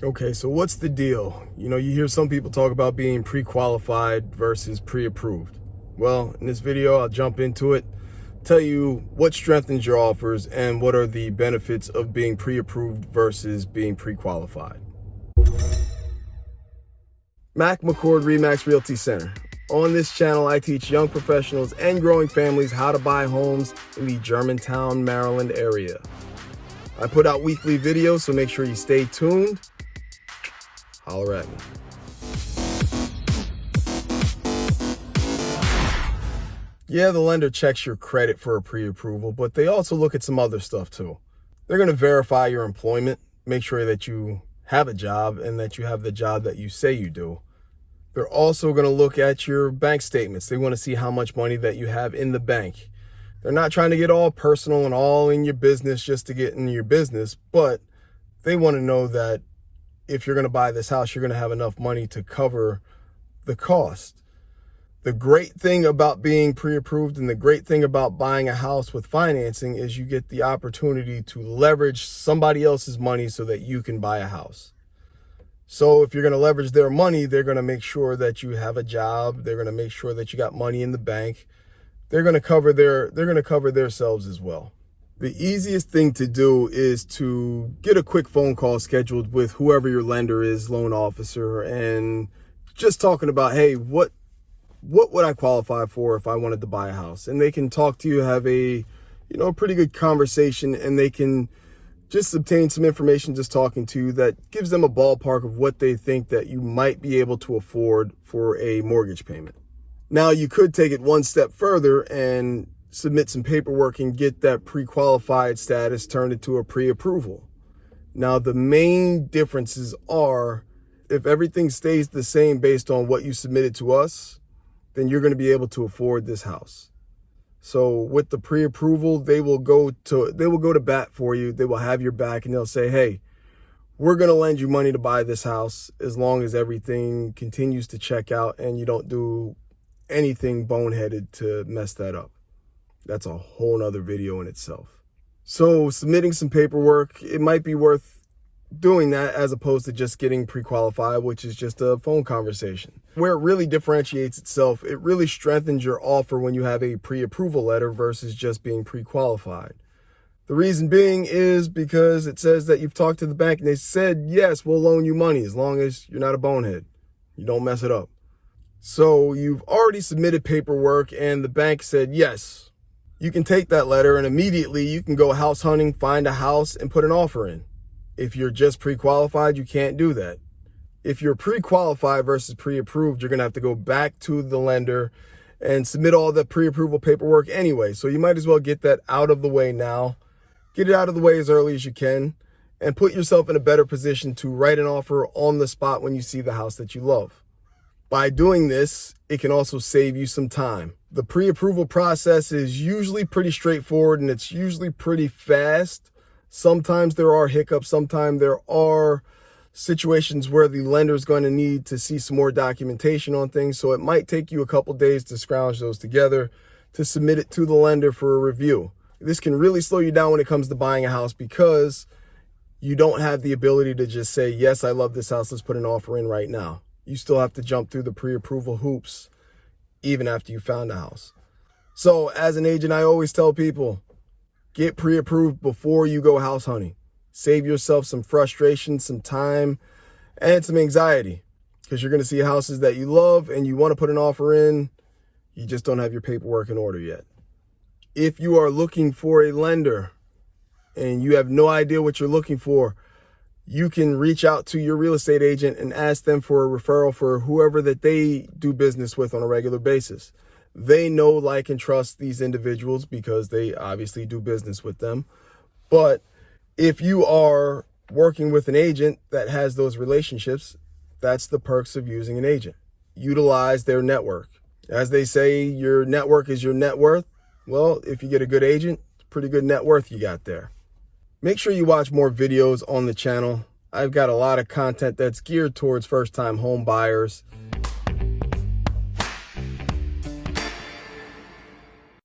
Okay, so what's the deal? You know, you hear some people talk about being pre-qualified versus pre-approved. Well, in this video, I'll jump into it, tell you what strengthens your offers and what are the benefits of being pre-approved versus being pre-qualified. McCord Remax Realty Center. On this channel, I teach young professionals and growing families how to buy homes in the Germantown, Maryland area. I put out weekly videos, so make sure you stay tuned. Holler at me. Yeah, the lender checks your credit for a pre-approval, but they also look at some other stuff too. They're going to verify your employment, make sure that you have a job and that you have the job that you say you do. They're also going to look at your bank statements. They want to see how much money that you have in the bank. They're not trying to get all personal and all in your business just to get in your business, but they want to know that if you're going to buy this house, you're going to have enough money to cover the cost. The great thing about being pre-approved and the great thing about buying a house with financing is you get the opportunity to leverage somebody else's money so that you can buy a house. So if you're going to leverage their money, they're going to make sure that you have a job. They're going to make sure that you got money in the bank. They're going to cover themselves as well. The easiest thing to do is to get a quick phone call scheduled with whoever your lender is, loan officer, and just talking about, hey, what would I qualify for if I wanted to buy a house? And they can talk to you, have a pretty good conversation, and they can just obtain some information just talking to you that gives them a ballpark of what they think that you might be able to afford for a mortgage payment. Now, you could take it one step further and submit some paperwork and get that pre-qualified status turned into a pre-approval. Now, the main differences are if everything stays the same based on what you submitted to us, then you're going to be able to afford this house. So with the pre-approval, they will go to bat for you. They will have your back and they'll say, hey, we're going to lend you money to buy this house as long as everything continues to check out and you don't do anything boneheaded to mess that up. That's a whole nother video in itself. So submitting some paperwork, it might be worth doing that as opposed to just getting pre-qualified, which is just a phone conversation. Where it really differentiates itself, it really strengthens your offer when you have a pre-approval letter versus just being pre-qualified. The reason being is because it says that you've talked to the bank and they said, yes, we'll loan you money as long as you're not a bonehead. You don't mess it up. So you've already submitted paperwork and the bank said, yes. You can take that letter and immediately you can go house hunting, find a house and put an offer in. If you're just pre-qualified, you can't do that. If you're pre-qualified versus pre-approved, you're going to have to go back to the lender and submit all the pre-approval paperwork anyway. So you might as well get that out of the way now. Get it out of the way as early as you can and put yourself in a better position to write an offer on the spot when you see the house that you love. By doing this, it can also save you some time. The pre-approval process is usually pretty straightforward and it's usually pretty fast. Sometimes there are hiccups. Sometimes there are situations where the lender is going to need to see some more documentation on things. So it might take you a couple days to scrounge those together to submit it to the lender for a review. This can really slow you down when it comes to buying a house because you don't have the ability to just say, yes, I love this house. Let's put an offer in right now. You still have to jump through the pre-approval hoops even after you found a house. So as an agent, I always tell people, get pre-approved before you go house hunting. Save yourself some frustration, some time, and some anxiety because you're going to see houses that you love and you want to put an offer in. You just don't have your paperwork in order yet. If you are looking for a lender and you have no idea what you're looking for, you can reach out to your real estate agent and ask them for a referral for whoever that they do business with on a regular basis. They know, like, and trust these individuals because they obviously do business with them. But if you are working with an agent that has those relationships, that's the perks of using an agent. Utilize their network. As they say, your network is your net worth. Well, if you get a good agent, it's pretty good net worth you got there. Make sure you watch more videos on the channel. I've got a lot of content that's geared towards first-time home buyers.